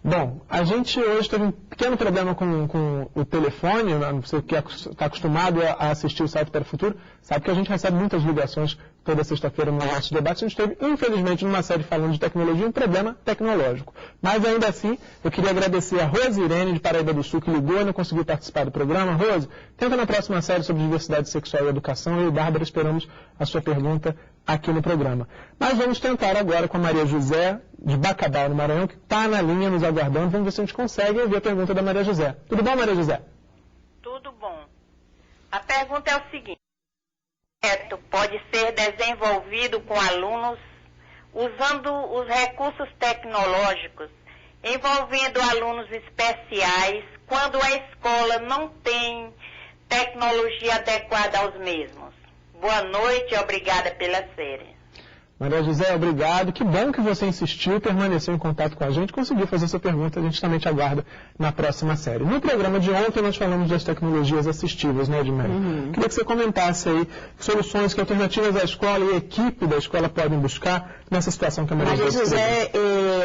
Bom, a gente hoje teve um pequeno problema com o telefone, né? Você que está acostumado a assistir o Site para o Futuro, sabe que a gente recebe muitas ligações toda sexta-feira no nosso debate. A gente teve, infelizmente, numa série falando de tecnologia, um problema tecnológico. Mas ainda assim, eu queria agradecer a Rose Irene, de Paraíba do Sul, que ligou e não conseguiu participar do programa. Rose, tenta na próxima série sobre diversidade sexual e educação. Eu e Bárbara esperamos a sua pergunta aqui no programa. Mas vamos tentar agora com a Maria José, de Bacabal, no Maranhão, que está na linha nos aguardando. Vamos ver se a gente consegue ouvir a pergunta da Maria José. Tudo bom, Maria José? Tudo bom. A pergunta é o seguinte: pode ser desenvolvido com alunos usando os recursos tecnológicos, envolvendo alunos especiais, quando a escola não tem tecnologia adequada aos mesmos? Boa noite e obrigada pela série. Maria José, obrigado. Que bom que você insistiu, permaneceu em contato com a gente, conseguiu fazer essa pergunta. A gente também te aguarda na próxima série. No programa de ontem nós falamos das tecnologias assistivas, né, Edmélio? Queria que você comentasse aí que alternativas a escola e a equipe da escola podem buscar nessa situação que a Maria José,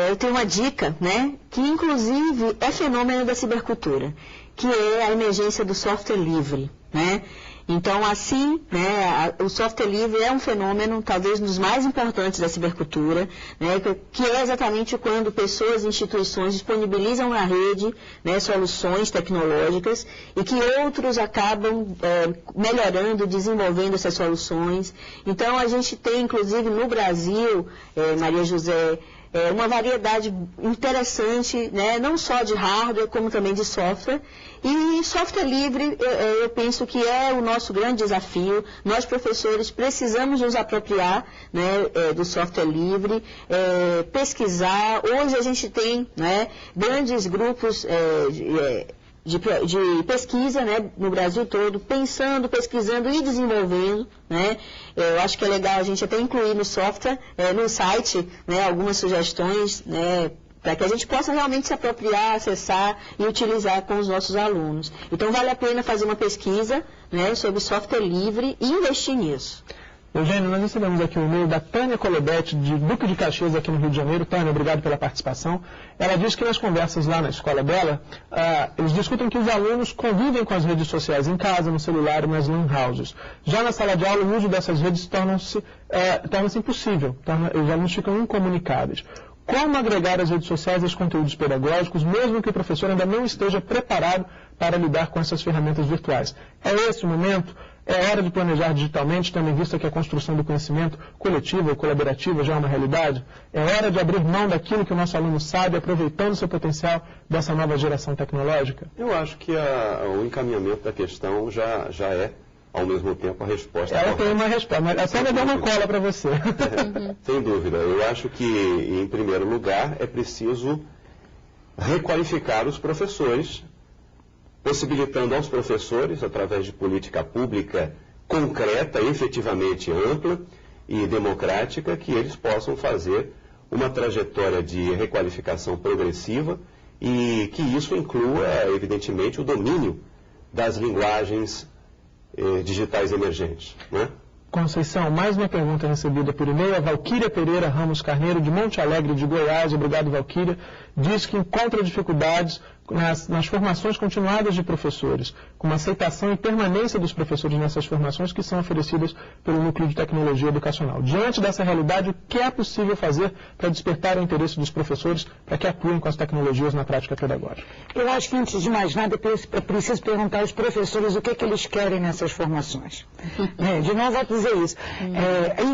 eu tenho uma dica, né, que inclusive é fenômeno da cibercultura, que é a emergência do software livre, né? Então, assim, né, o software livre é um fenômeno, talvez, um dos mais importantes da cibercultura, né, que é exatamente quando pessoas e instituições disponibilizam na rede, né, soluções tecnológicas e que outros acabam melhorando, desenvolvendo essas soluções. Então, a gente tem, inclusive, no Brasil, Maria José, uma variedade interessante, né, não só de hardware, como também de software. E software livre, eu penso que é o nosso grande desafio. Nós, professores, precisamos nos apropriar, né, do software livre, pesquisar. Hoje a gente tem, né, grandes grupos de pesquisa, né, no Brasil todo, pensando, pesquisando e desenvolvendo, né. Eu acho que é legal a gente até incluir no software, no site, né, algumas sugestões, né, para que a gente possa realmente se apropriar, acessar e utilizar com os nossos alunos. Então vale a pena fazer uma pesquisa, né, sobre software livre e investir nisso. Eugênio, nós recebemos aqui o e-mail da Tânia Colobete, de Duque de Caxias, aqui no Rio de Janeiro. Tânia, obrigado pela participação. Ela diz que nas conversas lá na escola dela, eles discutem que os alunos convivem com as redes sociais em casa, no celular e nas lan houses. Já na sala de aula, o uso dessas redes torna-se impossível, os alunos ficam incomunicados. Como agregar as redes sociais aos conteúdos pedagógicos, mesmo que o professor ainda não esteja preparado para lidar com essas ferramentas virtuais? É esse o momento? É hora de planejar digitalmente, tendo em vista que a construção do conhecimento coletivo ou colaborativo já é uma realidade? É hora de abrir mão daquilo que o nosso aluno sabe, aproveitando o seu potencial dessa nova geração tecnológica? Eu acho que o encaminhamento da questão já é ao mesmo tempo, a resposta. Ela tem uma resposta, mas até me deu uma cola para você. Sem dúvida. Eu acho que, em primeiro lugar, é preciso requalificar os professores, possibilitando aos professores, através de política pública concreta, efetivamente ampla e democrática, que eles possam fazer uma trajetória de requalificação progressiva e que isso inclua, evidentemente, o domínio das linguagens digitais emergentes, né? Conceição, mais uma pergunta recebida por e-mail. A Valquíria Pereira Ramos Carneiro, de Monte Alegre, de Goiás, obrigado, Valquíria, diz que encontra dificuldades nas formações continuadas de professores, com a aceitação e permanência dos professores nessas formações que são oferecidas pelo Núcleo de Tecnologia Educacional. Diante dessa realidade, o que é possível fazer para despertar o interesse dos professores para que atuem com as tecnologias na prática pedagógica? Eu acho que, antes de mais nada, é preciso perguntar aos professores o que eles querem nessas formações. De novo, vou dizer isso.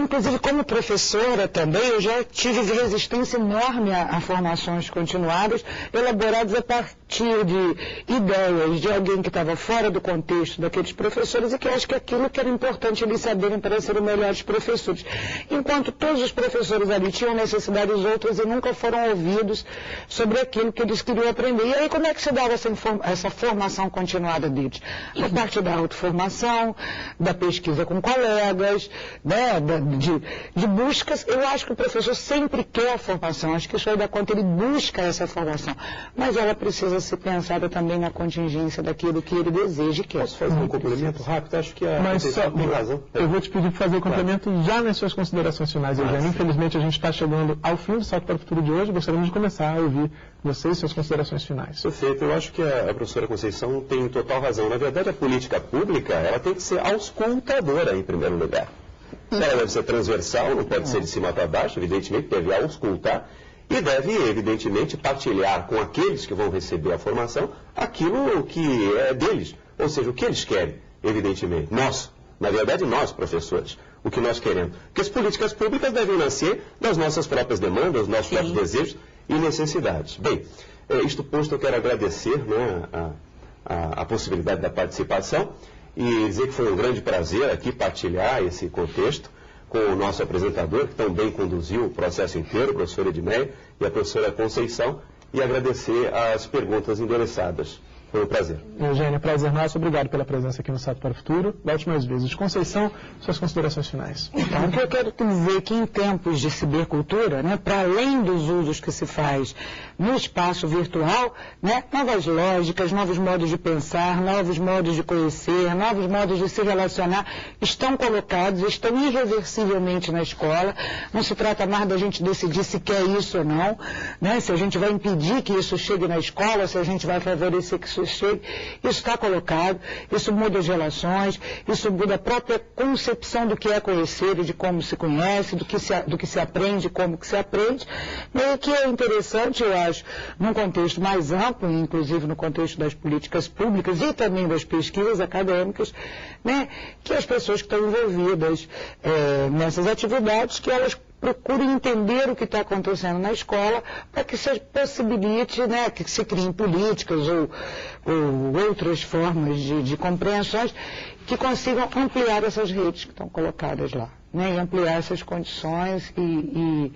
Inclusive, como professora também, eu já tive resistência enorme a formações continuadas, elaboradas a partir de ideias de alguém que estava fora do contexto daqueles professores e que acho que aquilo que era importante eles saberem para serem melhores professores. Enquanto todos os professores ali tinham necessidades outras e nunca foram ouvidos sobre aquilo que eles queriam aprender. E aí como é que se dava essa formação continuada deles? A parte da autoformação, da pesquisa com colegas, né, de buscas. Eu acho que o professor sempre quer a formação, acho que isso aí dá conta, ele busca essa formação, mas ela precisa ser pensada também na contingência daquilo que ele deseja e quer. Posso fazer um complemento rápido? Acho que tem razão. Eu vou te pedir para fazer o complemento já nas suas considerações finais, Eugênio. Infelizmente, a gente está chegando ao fim do Salto para o Futuro de hoje. Gostaríamos de começar a ouvir vocês e suas considerações finais. Perfeito. Eu acho que a professora Conceição tem total razão. Na verdade, a política pública ela tem que ser auscultadora, em primeiro lugar. Ela deve ser transversal, não pode ser de cima para baixo, evidentemente, deve auscultar. E deve, evidentemente, partilhar com aqueles que vão receber a formação aquilo que é deles. Ou seja, o que eles querem, evidentemente. Nós, na verdade, nós, professores, o que nós queremos. Porque as políticas públicas devem nascer das nossas próprias demandas, dos nossos próprios desejos e necessidades. Bem, isto posto, eu quero agradecer, né, a possibilidade da participação e dizer que foi um grande prazer aqui partilhar esse contexto com o nosso apresentador, que tão bem conduziu o processo inteiro, o professor Edmeia e a professora Conceição, e agradecer as perguntas endereçadas. Foi um prazer. Eugênio, prazer nosso. Obrigado pela presença aqui no Salto para o Futuro. Volte mais vezes. Conceição, suas considerações finais. Então, o que eu quero dizer que em tempos de cibercultura, né, para além dos usos que se faz no espaço virtual, né, novas lógicas, novos modos de pensar, novos modos de conhecer, novos modos de se relacionar estão colocados, estão irreversivelmente na escola. Não se trata mais da gente decidir se quer isso ou não, né, se a gente vai impedir que isso chegue na escola, se a gente vai favorecer que isso chegue. Isso está colocado, isso muda as relações, isso muda a própria concepção do que é conhecer e de como se conhece, do que se aprende, como que se aprende. E que é interessante, eu acho, num contexto mais amplo, inclusive no contexto das políticas públicas e também das pesquisas acadêmicas, né, que as pessoas que estão envolvidas nessas atividades, que elas procurem entender o que está acontecendo na escola para que se possibilite, né, que se criem políticas ou outras formas de compreensões que consigam ampliar essas redes que estão colocadas lá, né, e ampliar essas condições e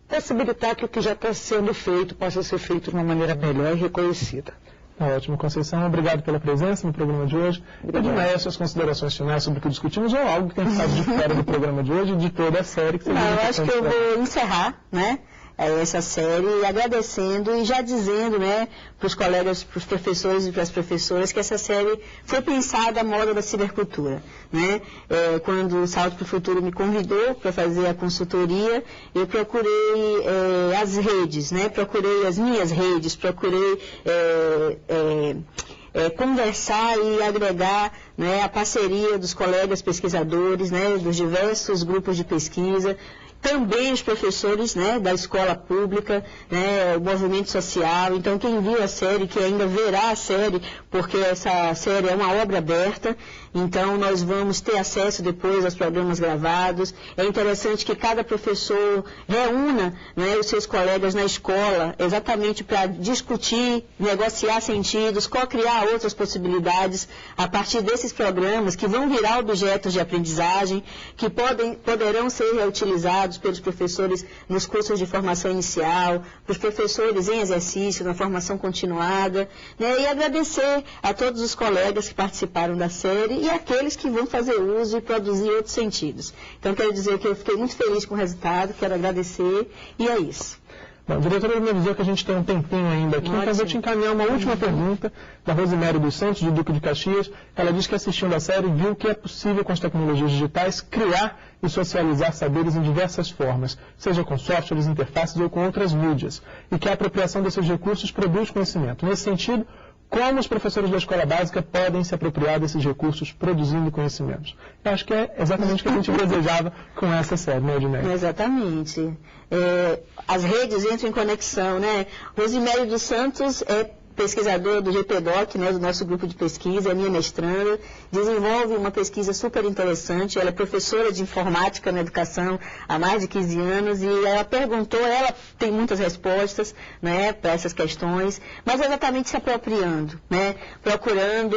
possibilitar que o que já está sendo feito possa ser feito de uma maneira melhor e reconhecida. Ótimo, Conceição. Obrigado pela presença no programa de hoje. Edmeia, suas considerações finais sobre o que discutimos ou algo que tem ficado de fora do programa de hoje e de toda a série que você eu acho que eu vou encerrar, né, essa série agradecendo e já dizendo, né, para os colegas, para os professores e para as professoras que essa série foi pensada à moda da cibercultura, né? Quando o Salto para o Futuro me convidou para fazer a consultoria, eu procurei as redes, né? Procurei as minhas redes, procurei conversar e agregar, né, a parceria dos colegas pesquisadores, né, dos diversos grupos de pesquisa, também os professores, né, da escola pública, né, o movimento social. Então, quem viu a série, que ainda verá a série, porque essa série é uma obra aberta, então nós vamos ter acesso depois aos programas gravados. É interessante que cada professor reúna, né, os seus colegas na escola, exatamente para discutir, negociar sentidos, co-criar outras possibilidades a partir desse esses programas que vão virar objetos de aprendizagem, que poderão ser reutilizados pelos professores nos cursos de formação inicial, para os professores em exercício, na formação continuada, né? E agradecer a todos os colegas que participaram da série e aqueles que vão fazer uso e produzir outros sentidos. Então, quero dizer que eu fiquei muito feliz com o resultado, quero agradecer, e é isso. Bom, diretora, me avisou que a gente tem um tempinho ainda aqui, então eu vou te encaminhar uma última pergunta da Rosimério dos Santos, de Duque de Caxias. Ela diz que assistindo a série viu que é possível com as tecnologias digitais criar e socializar saberes em diversas formas, seja com softwares, interfaces ou com outras mídias, e que a apropriação desses recursos produz conhecimento. Nesse sentido, como os professores da escola básica podem se apropriar desses recursos produzindo conhecimentos? Eu acho que é exatamente o que a gente desejava com essa série, né, Edmeia? Exatamente. As redes entram em conexão, né? Rosimério dos Santos é pesquisadora do GPDoc, né, do nosso grupo de pesquisa, é minha mestranda, desenvolve uma pesquisa super interessante, ela é professora de informática na educação há mais de 15 anos e ela perguntou, ela tem muitas respostas, né, para essas questões, mas exatamente se apropriando, né, procurando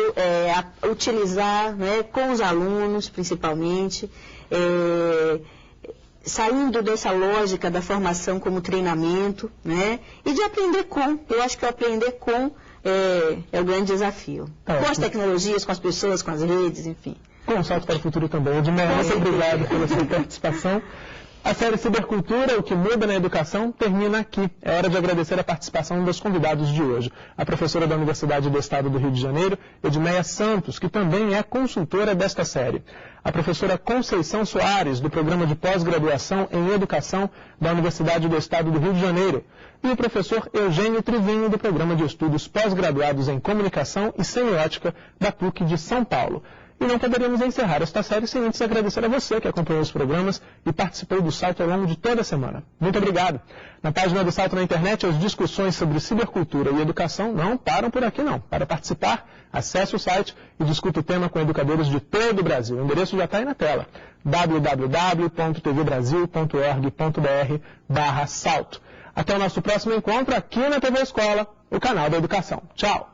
utilizar, né, com os alunos principalmente, saindo dessa lógica da formação como treinamento, né? E de aprender com. Eu acho que o aprender com é o grande desafio. Com as tecnologias, com as pessoas, com as redes, enfim. Com um salto para o futuro também. Edmeia, muito obrigado pela sua participação. A série Cibercultura, o que muda na educação, termina aqui. É hora de agradecer a participação dos convidados de hoje. A professora da Universidade do Estado do Rio de Janeiro, Edmeia Santos, que também é consultora desta série. A professora Conceição Soares, do Programa de Pós-Graduação em Educação da Universidade do Estado do Rio de Janeiro. E o professor Eugênio Trivinho, do Programa de Estudos Pós-Graduados em Comunicação e Semiótica da PUC de São Paulo. E não poderíamos encerrar esta série sem antes agradecer a você que acompanhou os programas e participou do Salto ao longo de toda a semana. Muito obrigado. Na página do Salto na internet, as discussões sobre cibercultura e educação não param por aqui não. Para participar, acesse o site e discuta o tema com educadores de todo o Brasil. O endereço já está aí na tela, www.tvbrasil.org.br/salto. Até o nosso próximo encontro aqui na TV Escola, o canal da educação. Tchau!